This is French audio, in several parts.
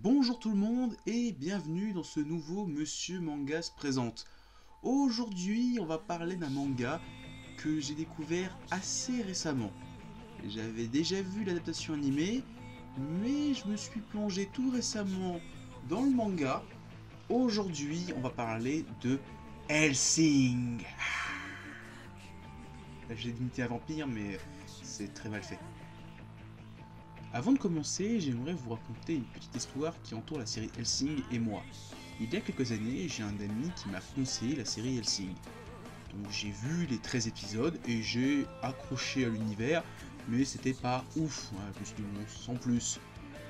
Bonjour tout le monde et bienvenue dans ce nouveau Monsieur Manga se présente. Aujourd'hui on va parler d'un manga que j'ai découvert assez récemment. J'avais déjà vu l'adaptation animée, mais je me suis plongé tout récemment dans le manga. Aujourd'hui on va parler de Hellsing. Là j'ai limité à vampire mais c'est très mal fait. Avant de commencer, j'aimerais vous raconter une petite histoire qui entoure la série Hellsing et moi. Il y a quelques années, j'ai un ami qui m'a conseillé la série Hellsing. Donc j'ai vu les 13 épisodes et j'ai accroché à l'univers, mais c'était pas ouf, je me suis dit bon, sans plus.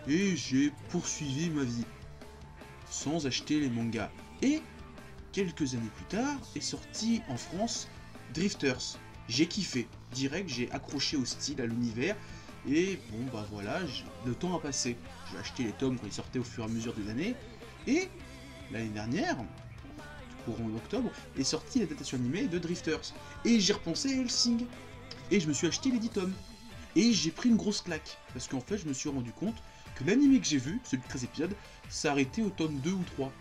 Et j'ai poursuivi ma vie, sans acheter les mangas. Et quelques années plus tard, est sorti en France Drifters. J'ai kiffé, direct j'ai accroché au style, à l'univers. Et bon bah voilà, le temps a passé. J'ai acheté les tomes quand ils sortaient au fur et à mesure des années. Et l'année dernière, courant octobre, est sortie l'adaptation animée de Drifters. Et j'ai repensé à Hellsing. Et je me suis acheté les 10 tomes. Et j'ai pris une grosse claque. Parce qu'en fait, je me suis rendu compte que l'animé que j'ai vu, celui de 13 épisodes, s'arrêtait au tome 2 ou 3.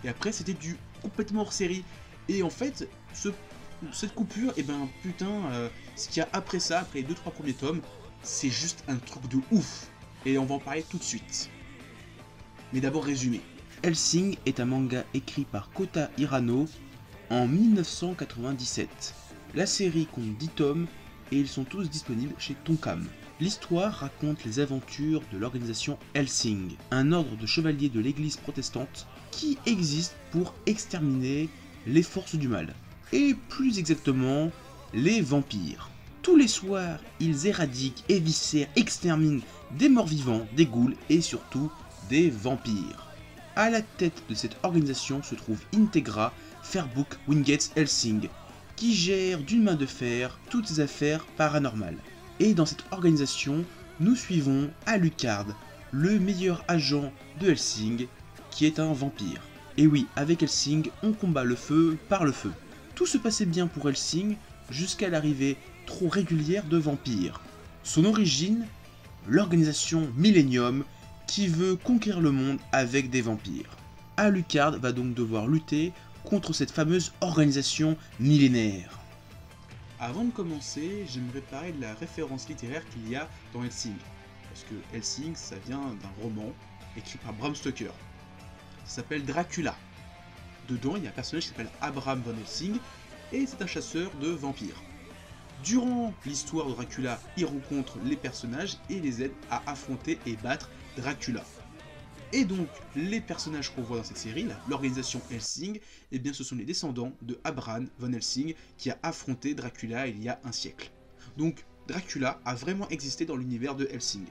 Et après, c'était du complètement hors série. Et en fait, cette coupure, et ben putain, ce qu'il y a après ça, après les 2-3 premiers tomes, c'est juste un truc de ouf. Et on va en parler tout de suite. Mais d'abord résumé. Hellsing est un manga écrit par Kota Hirano en 1997. La série compte 10 tomes et ils sont tous disponibles chez Tonkam. L'histoire raconte les aventures de l'organisation Hellsing, un ordre de chevaliers de l'église protestante qui existe pour exterminer les forces du mal. Et plus exactement, les vampires. Tous les soirs, ils éradiquent, éviscèrent, exterminent des morts vivants, des ghouls et surtout des vampires. À la tête de cette organisation se trouve Integra Fairbook Wingate Hellsing, qui gère d'une main de fer toutes les affaires paranormales. Et dans cette organisation, nous suivons Alucard, le meilleur agent de Hellsing, qui est un vampire. Et oui, avec Hellsing, on combat le feu par le feu. Tout se passait bien pour Hellsing jusqu'à l'arrivée trop régulière de vampires. Son origine, l'organisation Millennium qui veut conquérir le monde avec des vampires. Alucard va donc devoir lutter contre cette fameuse organisation millénaire. Avant de commencer, j'aimerais parler de la référence littéraire qu'il y a dans Hellsing. Parce que Hellsing, ça vient d'un roman écrit par Bram Stoker. Ça s'appelle Dracula. Dedans, il y a un personnage qui s'appelle Abraham von Hellsing et c'est un chasseur de vampires. Durant l'histoire de Dracula, il rencontre les personnages et les aide à affronter et battre Dracula. Et donc, les personnages qu'on voit dans cette série, l'organisation Hellsing, eh bien ce sont les descendants de Abraham von Hellsing qui a affronté Dracula il y a un siècle. Donc, Dracula a vraiment existé dans l'univers de Hellsing.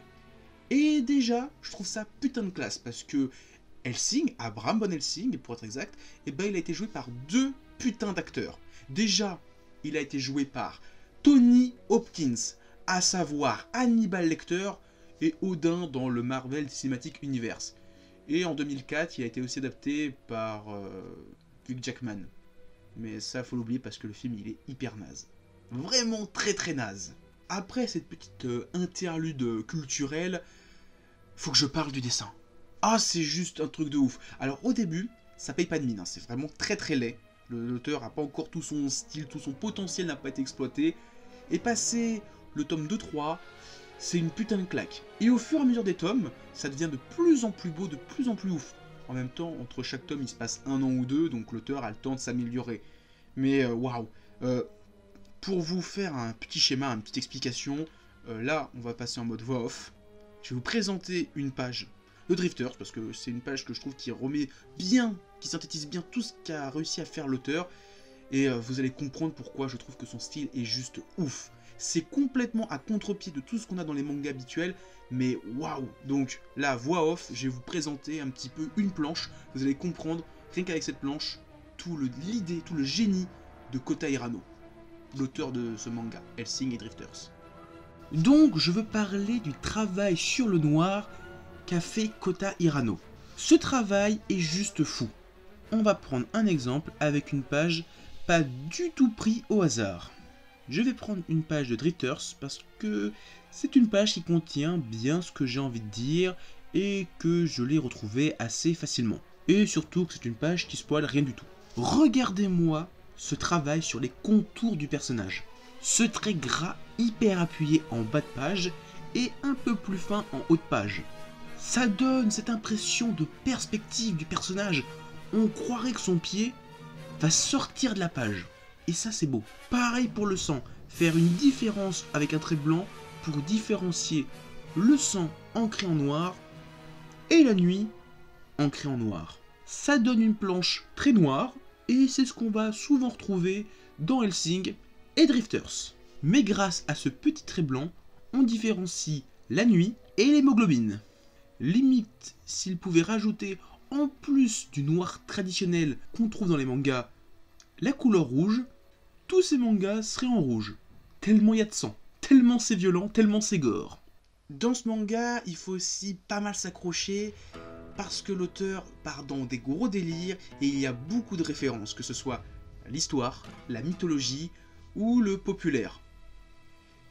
Et déjà, je trouve ça putain de classe, parce que Hellsing, Abraham von Hellsing pour être exact, eh ben il a été joué par deux putains d'acteurs. Déjà, il a été joué par Tony Hopkins, à savoir Hannibal Lecter et Odin dans le Marvel Cinematic Universe. Et en 2004, il a été aussi adapté par Hugh Jackman. Mais ça, faut l'oublier parce que le film, il est hyper naze. Vraiment très très naze. Après cette petite interlude culturelle, faut que je parle du dessin. Ah, c'est juste un truc de ouf. Alors au début, ça paye pas de mine, c'est vraiment très très laid. L'auteur n'a pas encore tout son style, tout son potentiel n'a pas été exploité. Et passé le tome 2-3, c'est une putain de claque. Et au fur et à mesure des tomes, ça devient de plus en plus beau, de plus en plus ouf. En même temps, entre chaque tome, il se passe 1 an ou 2, donc l'auteur a le temps de s'améliorer. Mais waouh. Pour vous faire un petit schéma, une petite explication, là, on va passer en mode voix off. Je vais vous présenter une page de Drifters, parce que c'est une page que je trouve qui remet bien, qui synthétise bien tout ce qu'a réussi à faire l'auteur, et vous allez comprendre pourquoi je trouve que son style est juste ouf. C'est complètement à contre-pied de tout ce qu'on a dans les mangas habituels, mais waouh. Donc là, voix off, je vais vous présenter un petit peu une planche, vous allez comprendre, rien qu'avec cette planche, l'idée, tout le génie de Kota Hirano, l'auteur de ce manga, Hellsing et Drifters. Donc je veux parler du travail sur le noir qu'a fait Kota Hirano. Ce travail est juste fou. On va prendre un exemple avec une page pas du tout pris au hasard. Je vais prendre une page de Drifters parce que c'est une page qui contient bien ce que j'ai envie de dire et que je l'ai retrouvé assez facilement. Et surtout que c'est une page qui spoil rien du tout. Regardez-moi ce travail sur les contours du personnage. Ce trait gras hyper appuyé en bas de page et un peu plus fin en haut de page. Ça donne cette impression de perspective du personnage. On croirait que son pied va sortir de la page. Et ça c'est beau. Pareil pour le sang. Faire une différence avec un trait blanc pour différencier le sang ancré en noir et la nuit ancrée en noir. Ça donne une planche très noire et c'est ce qu'on va souvent retrouver dans Hellsing et Drifters. Mais grâce à ce petit trait blanc, on différencie la nuit et l'hémoglobine. Limite, s'il pouvait rajouter, en plus du noir traditionnel qu'on trouve dans les mangas, la couleur rouge, tous ces mangas seraient en rouge. Tellement il y a de sang, tellement c'est violent, tellement c'est gore. Dans ce manga, il faut aussi pas mal s'accrocher parce que l'auteur part dans des gros délires et il y a beaucoup de références, que ce soit l'histoire, la mythologie ou le populaire.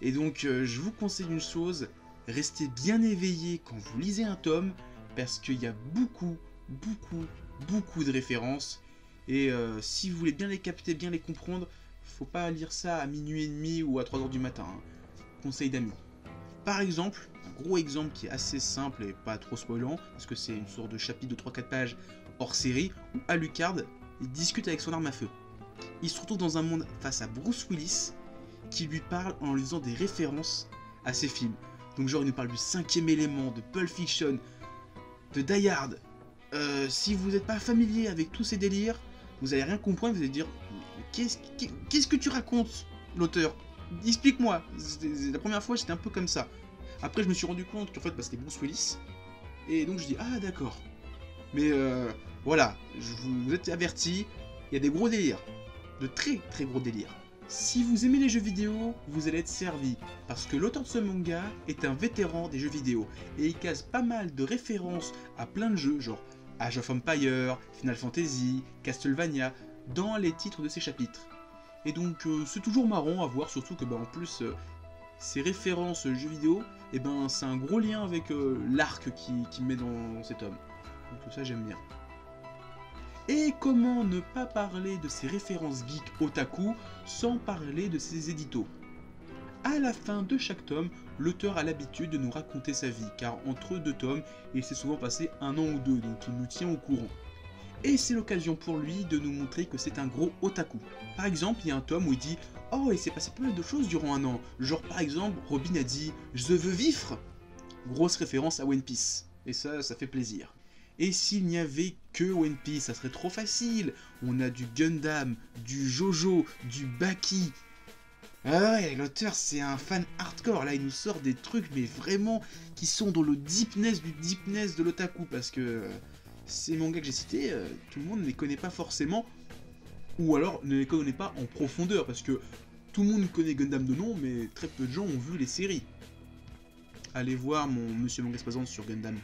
Et donc je vous conseille une chose, restez bien éveillé quand vous lisez un tome parce qu'il y a beaucoup de références et si vous voulez bien les capter, bien les comprendre, faut pas lire ça à minuit et demi ou à 3h du matin, hein. Conseil d'amis. Par exemple, un gros exemple qui est assez simple et pas trop spoilant, parce que c'est une sorte de chapitre de 3-4 pages hors série, où Alucard il discute avec son arme à feu. Il se retrouve dans un monde face à Bruce Willis, qui lui parle en lui faisant des références à ses films. Donc genre il nous parle du 5e élément, de Pulp Fiction, de Die Hard. Si vous n'êtes pas familier avec tous ces délires, vous allez rien comprendre, vous allez dire qu'est-ce que tu racontes, l'auteur? Explique-moi. La première fois j'étais un peu comme ça. Après je me suis rendu compte qu'en fait c'était Bruce Willis. Et donc je dis ah d'accord. Mais voilà, vous êtes avertis, il y a des gros délires. De très gros délires. Si vous aimez les jeux vidéo, vous allez être servi, parce que l'auteur de ce manga est un vétéran des jeux vidéo, et il case pas mal de références à plein de jeux, genre Age of Empires, Final Fantasy, Castlevania, dans les titres de ses chapitres. Et donc c'est toujours marrant à voir, surtout que en plus, ces références jeux vidéo, c'est un gros lien avec l'arc qu'il met dans cet homme. Donc tout ça j'aime bien. Et comment ne pas parler de ces références geek otaku sans parler de ses éditos? À la fin de chaque tome, l'auteur a l'habitude de nous raconter sa vie, car entre deux tomes, il s'est souvent passé 1 an ou 2, donc il nous tient au courant. Et c'est l'occasion pour lui de nous montrer que c'est un gros otaku. Par exemple, il y a un tome où il dit « Oh, il s'est passé pas mal de choses durant 1 an ». Genre par exemple, Robin a dit « Je veux vivre ». Grosse référence à One Piece. Et ça fait plaisir. Et s'il n'y avait que One Piece, ça serait trop facile. On a du Gundam, du Jojo, du Baki. Ah ouais, l'auteur c'est un fan hardcore. Là il nous sort des trucs mais vraiment qui sont dans le deepness du deepness de l'otaku. Parce que ces mangas que j'ai cités, tout le monde ne les connaît pas forcément. Ou alors ne les connaît pas en profondeur. Parce que tout le monde connaît Gundam de nom, mais très peu de gens ont vu les séries. Allez voir mon Monsieur Manga se présente sur Gundam.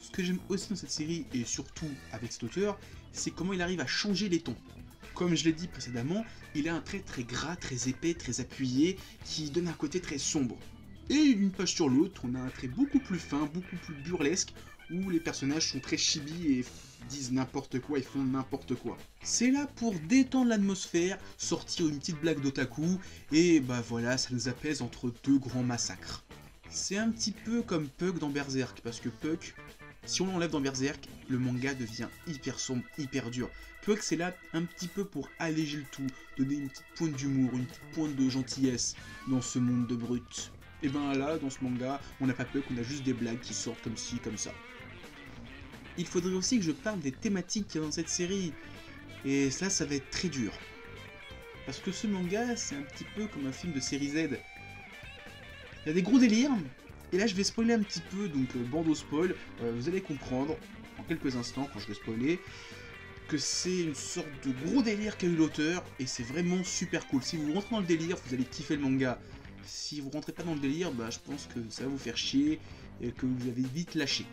Ce que j'aime aussi dans cette série, et surtout avec cet auteur, c'est comment il arrive à changer les tons. Comme je l'ai dit précédemment, il a un trait très gras, très épais, très appuyé, qui donne un côté très sombre. Et d'une page sur l'autre, on a un trait beaucoup plus fin, beaucoup plus burlesque, où les personnages sont très chibi et disent n'importe quoi et font n'importe quoi. C'est là pour détendre l'atmosphère, sortir une petite blague d'otaku, et voilà, ça nous apaise entre deux grands massacres. C'est un petit peu comme Puck dans Berserk, parce que Puck, si on l'enlève dans Berserk, le manga devient hyper sombre, hyper dur. Puck c'est là un petit peu pour alléger le tout, donner une petite pointe d'humour, une petite pointe de gentillesse dans ce monde de brutes. Et là, dans ce manga, on n'a pas Puck, on a juste des blagues qui sortent comme ci, comme ça. Il faudrait aussi que je parle des thématiques qu'il y a dans cette série. Et ça va être très dur. Parce que ce manga, c'est un petit peu comme un film de série Z. Il y a des gros délires. Et là je vais spoiler un petit peu, donc bandeau spoil, vous allez comprendre en quelques instants quand je vais spoiler que c'est une sorte de gros délire qu'a eu l'auteur et c'est vraiment super cool. Si vous rentrez dans le délire, vous allez kiffer le manga. Si vous rentrez pas dans le délire, je pense que ça va vous faire chier et que vous allez vite lâcher.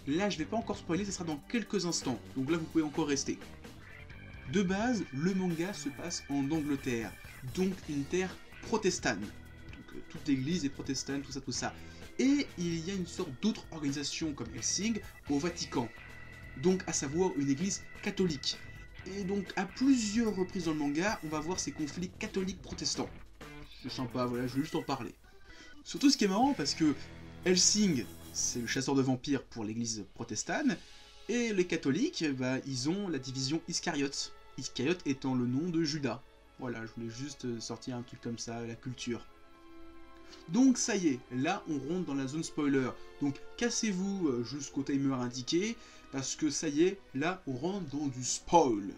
Là je vais pas encore spoiler, ça sera dans quelques instants, donc là vous pouvez encore rester. De base, le manga se passe en Angleterre, donc une terre protestante. Toute l'église est protestante, tout ça. Et il y a une sorte d'autre organisation comme Hellsing au Vatican, donc à savoir une église catholique. Et donc à plusieurs reprises dans le manga, on va voir ces conflits catholiques-protestants. C'est sympa, voilà, je veux juste en parler. Surtout ce qui est marrant, parce que Hellsing, c'est le chasseur de vampires pour l'église protestante, et les catholiques, bah, ils ont la division Iscariote. Iscariote étant le nom de Judas. Voilà, je voulais juste sortir un truc comme ça, la culture. Donc ça y est, là on rentre dans la zone spoiler. Donc cassez-vous jusqu'au timer indiqué, parce que ça y est, là on rentre dans du spoil.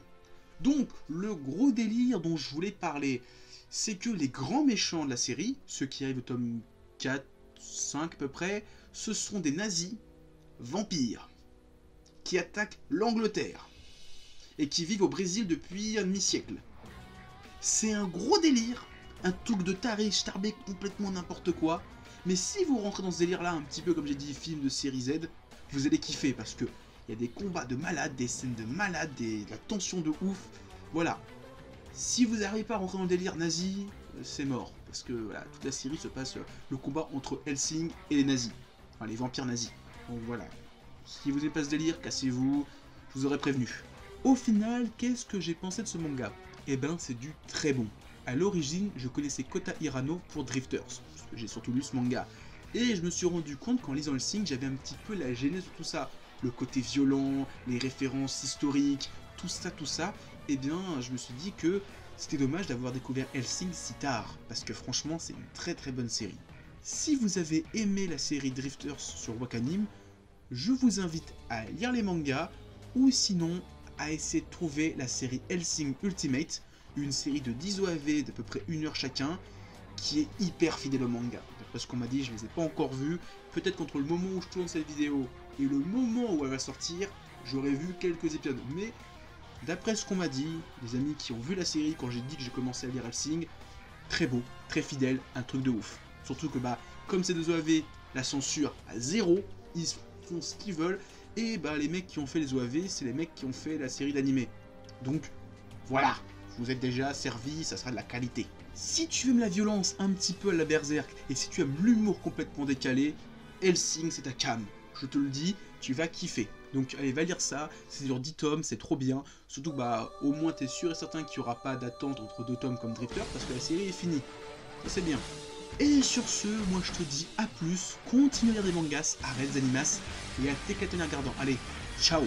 Donc le gros délire dont je voulais parler, c'est que les grands méchants de la série, ceux qui arrivent au tome 4, 5 à peu près, ce sont des nazis vampires qui attaquent l'Angleterre et qui vivent au Brésil depuis un demi-siècle. C'est un gros délire, un truc de taré, starbé, complètement n'importe quoi, mais si vous rentrez dans ce délire là, un petit peu comme j'ai dit, film de série Z, vous allez kiffer parce que il y a des combats de malades, des scènes de malades, de la tension de ouf, voilà. Si vous n'arrivez pas à rentrer dans le délire nazi, c'est mort, parce que voilà, toute la série se passe le combat entre Hellsing et les nazis, enfin les vampires nazis. Donc voilà, si vous n'avez pas ce délire, cassez-vous, je vous aurais prévenu. Au final, qu'est-ce que j'ai pensé de ce manga? Eh ben, c'est du très bon. À l'origine, je connaissais Kota Hirano pour Drifters, parce que j'ai surtout lu ce manga. Et je me suis rendu compte qu'en lisant Hellsing, j'avais un petit peu la genèse de tout ça. Le côté violent, les références historiques, tout ça. Eh bien, je me suis dit que c'était dommage d'avoir découvert Hellsing si tard, parce que franchement, c'est une très très bonne série. Si vous avez aimé la série Drifters sur Wakanim, je vous invite à lire les mangas, ou sinon à essayer de trouver la série Hellsing Ultimate, une série de 10 OAV d'à peu près 1 heure chacun, qui est hyper fidèle au manga. D'après ce qu'on m'a dit, je ne les ai pas encore vus. Peut-être qu'entre le moment où je tourne cette vidéo et le moment où elle va sortir, j'aurai vu quelques épisodes. Mais d'après ce qu'on m'a dit, les amis qui ont vu la série quand j'ai dit que j'ai commencé à lire Hellsing, très beau, très fidèle, un truc de ouf. Surtout que bah, comme c'est des OAV, la censure à 0, ils font ce qu'ils veulent. Et bah les mecs qui ont fait les OAV, c'est les mecs qui ont fait la série d'animé. Donc voilà, vous êtes déjà servi, ça sera de la qualité. Si tu aimes la violence un petit peu à la Berserk, et si tu aimes l'humour complètement décalé, Hellsing c'est ta cam. Je te le dis, tu vas kiffer. Donc allez, va lire ça, c'est sur 10 tomes, c'est trop bien. Surtout que bah au moins t'es sûr et certain qu'il n'y aura pas d'attente entre 2 tomes comme Drifter, parce que la série est finie. Ça c'est bien. Et sur ce, moi je te dis à plus, continue à lire des mangas, arrête des animas, et à t'éclater en regardant. Allez, ciao!